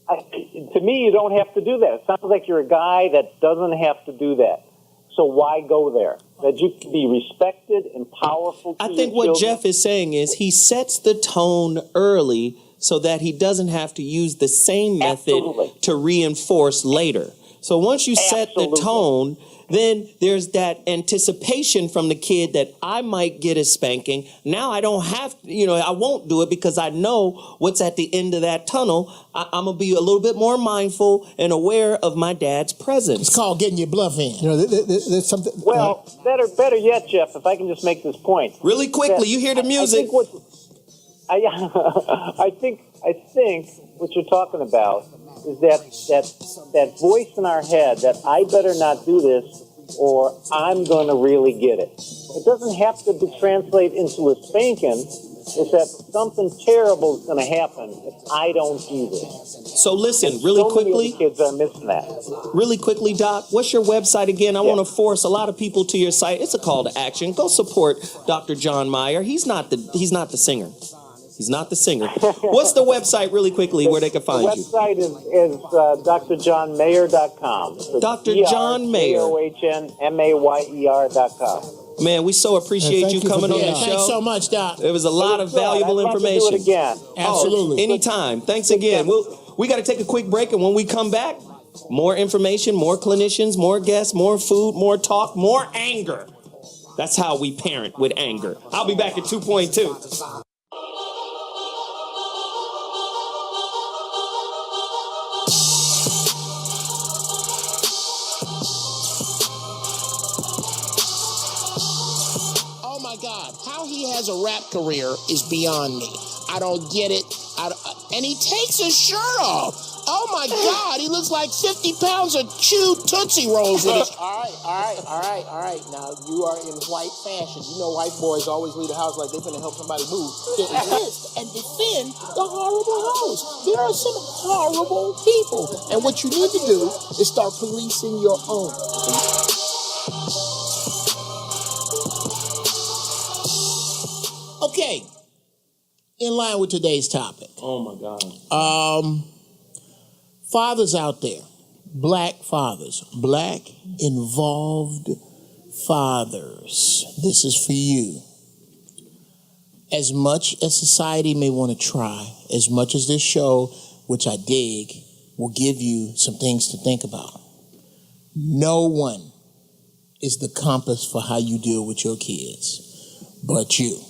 To me, you don't have to do that. It sounds like you're a guy that doesn't have to do that. So why go there? That you can be respected and powerful to I think what children. Jeff is saying is he sets the tone early so that he doesn't have to use the same method to reinforce later. So once you set the tone, then there's that anticipation from the kid that I might get a spanking. Now I don't have to, I won't do it because I know what's at the end of that tunnel. I'm going to be a little bit more mindful and aware of my dad's presence. It's called getting your bluff in. There's something. Well, better yet, Jeff, if I can just make this point. Really quickly, you hear the music. I think what you're talking about is that voice in our head that I better not do this or I'm going to really get it. It doesn't have to translate into a spanking. It's that something terrible is going to happen if I don't do this. So listen, really quickly. Many kids are missing that. Really quickly, Doc, what's your website again? I want to force a lot of people to your site. It's a call to action. Go support Dr. John Mayer. He's not the singer. He's not the singer. What's the website, really quickly, where they can find you? The website is drjohnmayer.com. So Dr. John Mayer. DrJohnMayer.com. Man, we so appreciate you coming on the show. Thanks so much, Doc. There was a lot of valuable information. To do it again. Absolutely. Anytime. Thanks again. We got to take a quick break, and when we come back, more information, more clinicians, more guests, more food, more talk, more anger. That's how we parent, with anger. I'll be back at 2.2. He has a rap career is beyond me. I don't get it. And he takes his shirt off. Oh my God, he looks like 50 pounds of chewed Tootsie Rolls with his... All right. Now, you are in white fashion. You know white boys always leave the house like they're going to help somebody move. Resist and defend the horrible hoes. There are some horrible people. And what you need to do is start policing your own. Okay, in line with today's topic. Oh, my God. Fathers out there, black fathers, black involved fathers, this is for you. As much as society may want to try, as much as this show, which I dig, will give you some things to think about, no one is the compass for how you deal with your kids but you.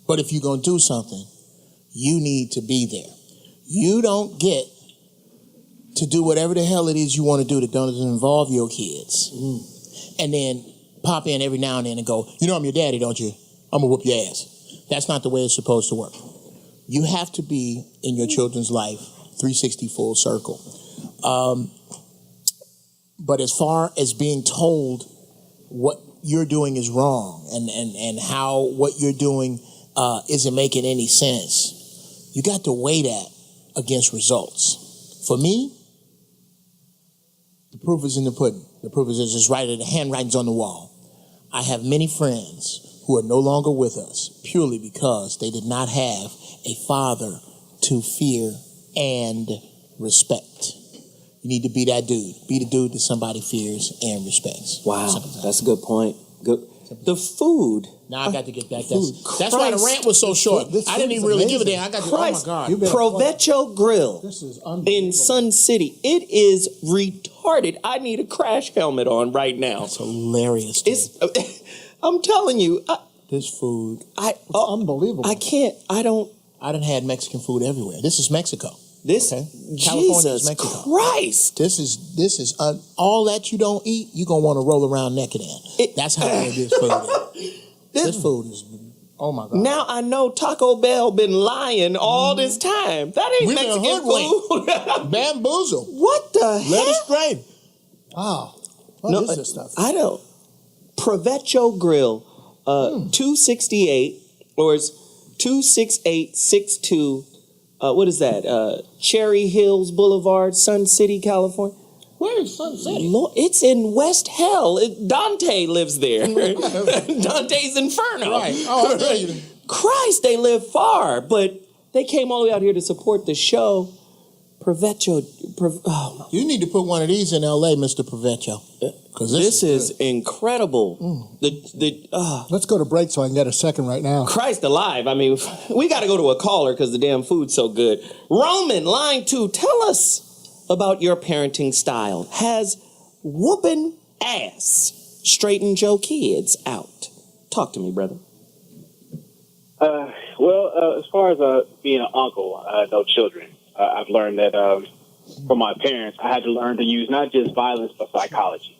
But if you're going to do something, you need to be there. You don't get to do whatever the hell it is you want to do that doesn't involve your kids. And then pop in every now and then and go, I'm your daddy, don't you? I'm going to whoop your ass. That's not the way it's supposed to work. You have to be in your children's life 360 full circle. But as far as being told what you're doing is wrong and how what you're doing isn't making any sense, you got to weigh that against results. For me, the proof is in the pudding. The proof is just right at the handwriting's on the wall. I have many friends who are no longer with us purely because they did not have a father to fear and respect. You need to be that dude. Be the dude that somebody fears and respects. Wow, that's a good point. Good. The food. Now I got to get back. That's why the rant was so short. I didn't even really give a damn. I got to. Oh my God. Provecho Grill. This is in Sun City. It is retarded. I need a crash helmet on right now. That's hilarious. I'm telling you. This food. It's unbelievable. I done had Mexican food everywhere. This is Mexico. California is Mexico. Christ. This is all that you don't eat, you're going to want to roll around naked in. That's how good this food is. This food is, oh my God. Now I know Taco Bell been lying all this time. That ain't Mexican food. Bamboozle. What the hell? Let it strain. Wow. What is this stuff? I don't. Provecho Grill, 268, or it's 26862. What is that? Cherry Hills Boulevard, Sun City, California. Where is Sun City? It's in West Hell. Dante lives there. Dante's Inferno. Right. Oh, I know you. Christ, they live far, but they came all the way out here to support the show. You need to put one of these in L.A., Mr. Provecho. Because this is incredible. Let's go to break so I can get a second right now. Christ alive. I mean, we got to go to a caller because the damn food's so good. Roman, line 2, tell us about your parenting style. Has whooping ass straightened your kids out? Talk to me, brother. As far as being an uncle, no children, I've learned that from my parents, I had to learn to use not just violence, but psychology.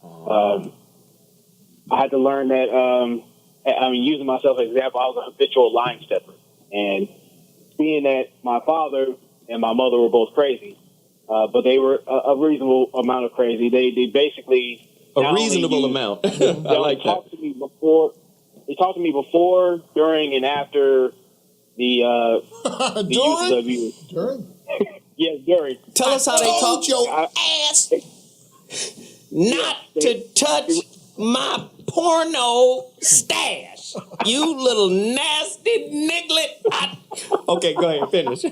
I had to learn that, using myself as an example, I was a habitual line stepper. And being that my father and my mother were both crazy, but they were a reasonable amount of crazy. They basically... A reasonable amount. I like that. They talked to me before, during, and after the UCW. During? Yes, during. Tell us how they talk. Your ass not to touch my porno stash. You little nasty niglet. Okay, go ahead, finish. They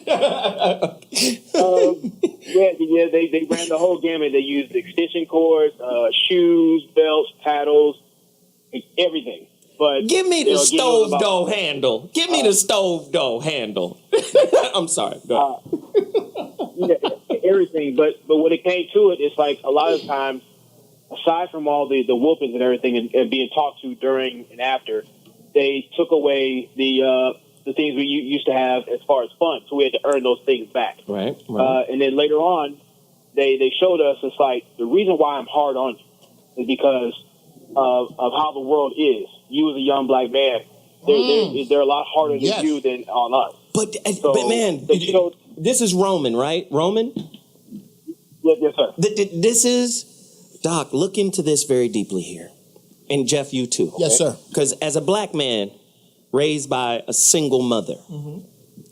ran the whole gamut. They used extension cords, shoes, belts, paddles, everything. But give me the stove door handle. Give me the stove door handle. I'm sorry. Go ahead. Everything. But when it came to it, it's like a lot of times, aside from all the whoopings and everything and being talked to during and after, they took away the things we used to have as far as fun. So we had to earn those things back. Right. And then later on, they showed us, it's like, the reason why I'm hard on you is because of how the world is. You as a young black man, they're a lot harder than you than on us. But man, this is Roman, right? Roman? Yes, sir. This is, Doc, look into this very deeply here. And Jeff, you too. Yes, sir. Because as a black man raised by a single mother,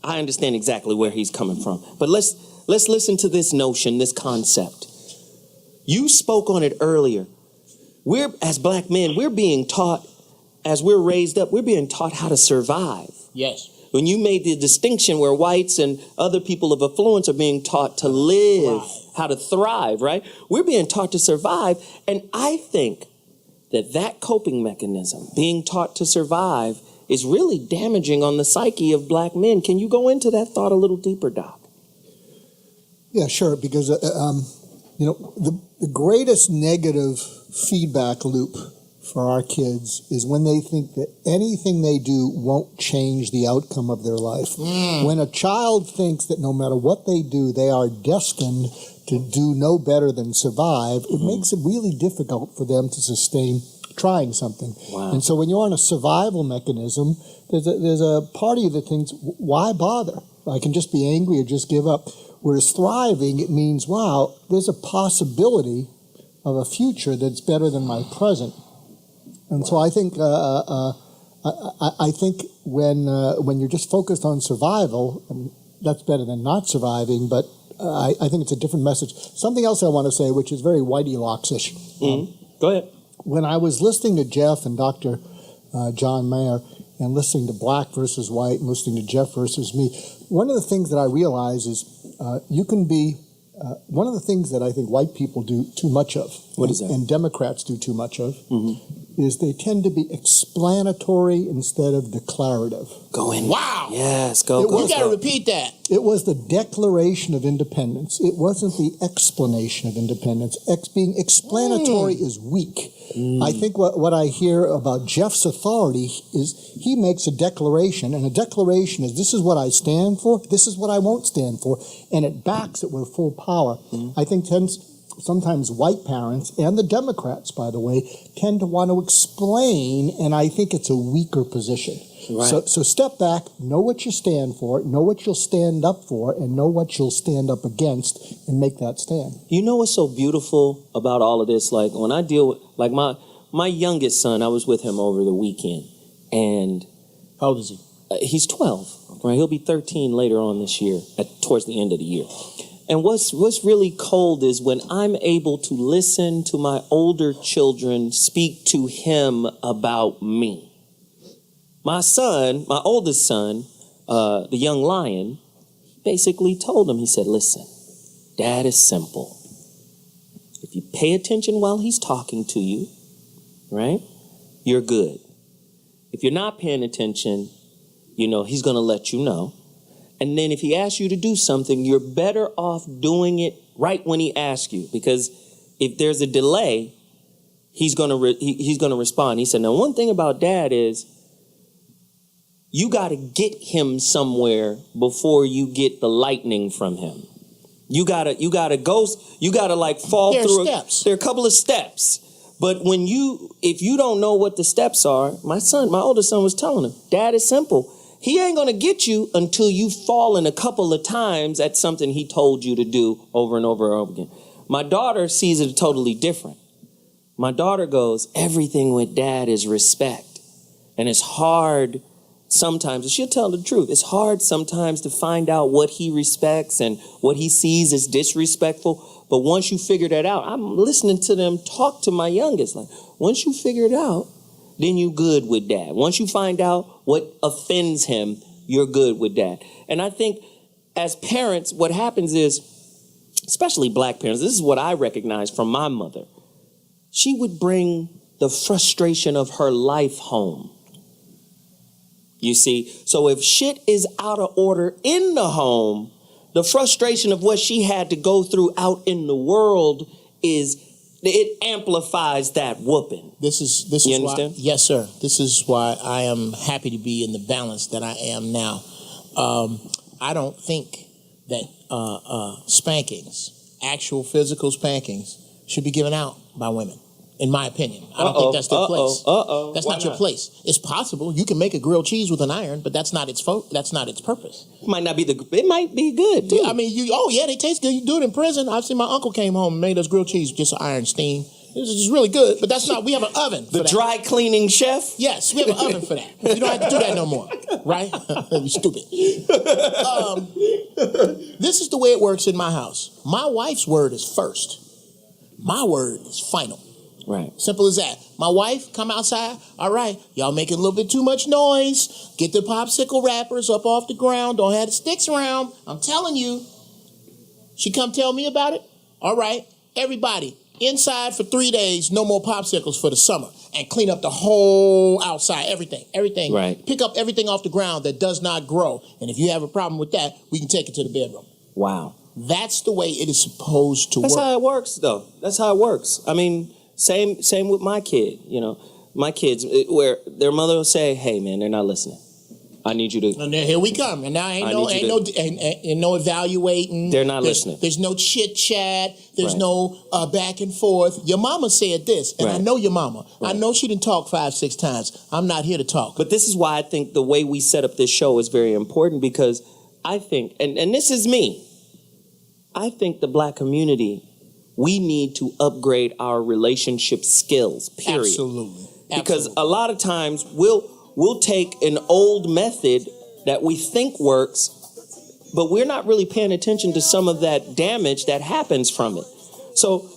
I understand exactly where he's coming from. But let's listen to this notion, this concept. You spoke on it earlier. As black men, we're being taught, as we're raised up, we're being taught how to survive. Yes. When you made the distinction where whites and other people of affluence are being taught to live, how to thrive, right? We're being taught to survive. And I think that coping mechanism, being taught to survive, is really damaging on the psyche of black men. Can you go into that thought a little deeper, Doc? Yeah, sure. Because, the greatest negative feedback loop for our kids is when they think that anything they do won't change the outcome of their life. When a child thinks that no matter what they do, they are destined to do no better than survive, it makes it really difficult for them to sustain trying something. Wow. And so when you're on a survival mechanism, there's a part of you that thinks, why bother? I can just be angry or just give up. Whereas thriving, it means, wow, there's a possibility of a future that's better than my present. And so I think I think when you're just focused on survival, that's better than not surviving. But I think it's a different message. Something else I want to say, which is very Whitey Locks-ish. Go ahead. When I was listening to Jeff and Dr. John Mayer and listening to Black versus White and listening to Jeff versus me, one of the things that I realize is you can be. One of the things that I think white people do too much of, and Democrats do too much of, is they tend to be explanatory instead of declarative. Go in. Wow. Yes, go. You got to repeat that. It was the Declaration of Independence. It wasn't the explanation of independence. Being explanatory is weak. I think what I hear about Jeff's authority is he makes a declaration, and a declaration is, this is what I stand for, this is what I won't stand for, and it backs it with full power. I think sometimes white parents, and the Democrats, by the way, tend to want to explain, and I think it's a weaker position. Right. So step back, know what you stand for, know what you'll stand up for, and know what you'll stand up against, and make that stand. You know what's so beautiful about all of this? Like when I deal with, like my youngest son, I was with him over the weekend, and how old is he? He's 12. Right, he'll be 13 later on this year, towards the end of the year. And what's really cold is when I'm able to listen to my older children speak to him about me. My son, my oldest son, the young lion, basically told him, he said, listen, Dad is simple. If you pay attention while he's talking to you, right, you're good. If you're not paying attention, you know, he's going to let you know. And then if he asks you to do something, you're better off doing it right when he asks you. Because if there's a delay, he's going to respond. He said, now, one thing about Dad is you got to get him somewhere before you get the lightning from him. You gotta like fall through. Steps. There are a couple of steps. But if you don't know what the steps are, my oldest son was telling him, Dad is simple. He ain't gonna get you until you've fallen a couple of times at something he told you to do over and over and over again. My daughter sees it totally different. My daughter goes, everything with Dad is respect. And it's hard sometimes, and she'll tell the truth, it's hard sometimes to find out what he respects and what he sees as disrespectful. But once you figure that out, I'm listening to them talk to my youngest. Like, once you figure it out, then you're good with Dad. Once you find out what offends him, you're good with Dad. And I think as parents, what happens is, especially black parents, this is what I recognize from my mother. She would bring the frustration of her life home. You see? So if shit is out of order in the home, the frustration of what she had to go through out in the world it amplifies that whooping. This is you understand? Why, yes, sir. This is why I am happy to be in the balance that I am now. I don't think that spankings, actual physical spankings, should be given out by women. In my opinion, I don't think that's their place. That's Why not your place. It's possible you can make a grilled cheese with an iron, but that's not its purpose. It might be good too. Yeah, I mean, they taste good. You do it in prison. I've seen my uncle came home and made us grilled cheese with just iron steam. It was just really good, but that's not. We have an oven. For the that. dry cleaning chef. Yes, we have an oven for that. You don't have to do that no more, right? You're stupid. This is the way it works in my house. My wife's word is first. My word is final. Right. Simple as that. My wife, come outside. All right, y'all making a little bit too much noise. Get the popsicle wrappers up off the ground. Don't have the sticks around. I'm telling you. She come tell me about it. All right, everybody, inside for 3 days, no more popsicles for the summer. And clean up the whole outside, everything. Right. Pick up everything off the ground that does not grow. And if you have a problem with that, we can take it to the bedroom. Wow. That's the way it is supposed to work. That's how it works, though. That's how it works. I mean, same with my kid. You know, my kids, where their mother will say, "Hey, man, they're not listening. I need you to." And then here we come, and now ain't no evaluating. They're not listening. There's no chit chat. There's Right. no back and forth. Your mama said this, and I Right. know your mama. Right. I know she didn't talk 5-6 times. I'm not here to talk. But this is why I think the way we set up this show is very important, because I think, and this is me, I think the black community, we need to upgrade our relationship skills, period. Absolutely. Because a lot of times we'll take an old method that we think works, but we're not really paying attention to some of that damage that happens from it. So,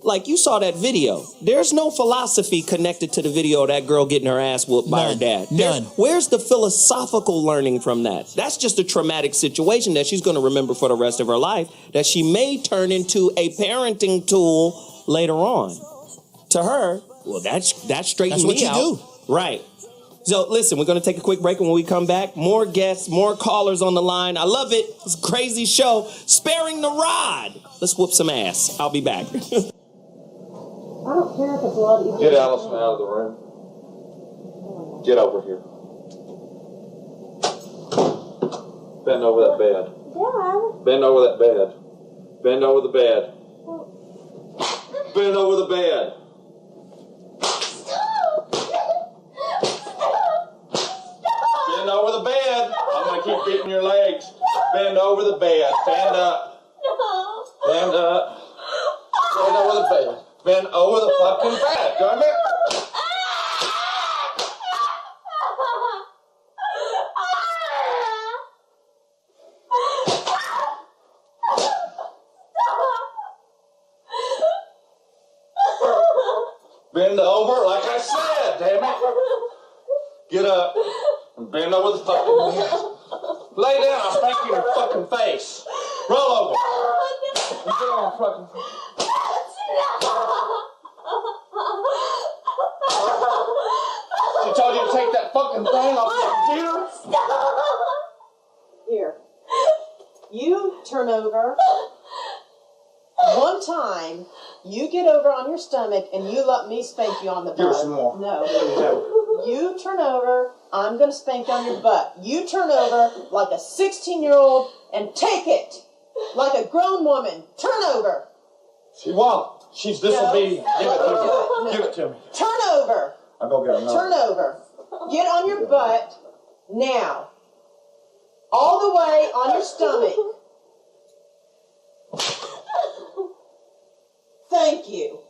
like you saw that video, there's no philosophy connected to the video of that girl getting her ass whooped by her dad. None. Where's the philosophical learning from that? That's just a traumatic situation that she's going to remember for the rest of her life, that she may turn into a parenting tool later on. To her, well, that straightened That's what me you out. do. Right. So listen, we're going to take a quick break, and when we come back, more guests, more callers on the line. I love it. It's a crazy show. Sparing the rod. Let's whoop some ass. I'll be back. I don't care if it's blood. Get Allison out of the room. Get over here. Bend over that bed. Dad. Bend over that bed. Bend over the bed. Bend over the bed. Bend over the bed. I'm going to keep beating your legs. Bend over the bed. Stand up. No. Stand up. Bend over the bed. Bend over the fucking bed. Come here. Bend over like I said, damn it. Get up and bend over the fucking bed. Lay down, I'll spank you in your fucking face. Roll over. You get on fucking. She told you to take that fucking thing off the computer? Here. You turn over. One time, you get over on your stomach and you let me spank you on the butt. Give her some more. No. You turn over, I'm going to spank you on your butt. You turn over like a 16-year-old and take it like a grown woman. Turn over. She won't. She's disobedient. No. Give it to me. No. Give it to me. Turn over. I'll go get another. Turn over. Get on your butt now. All the way on your stomach. Thank you.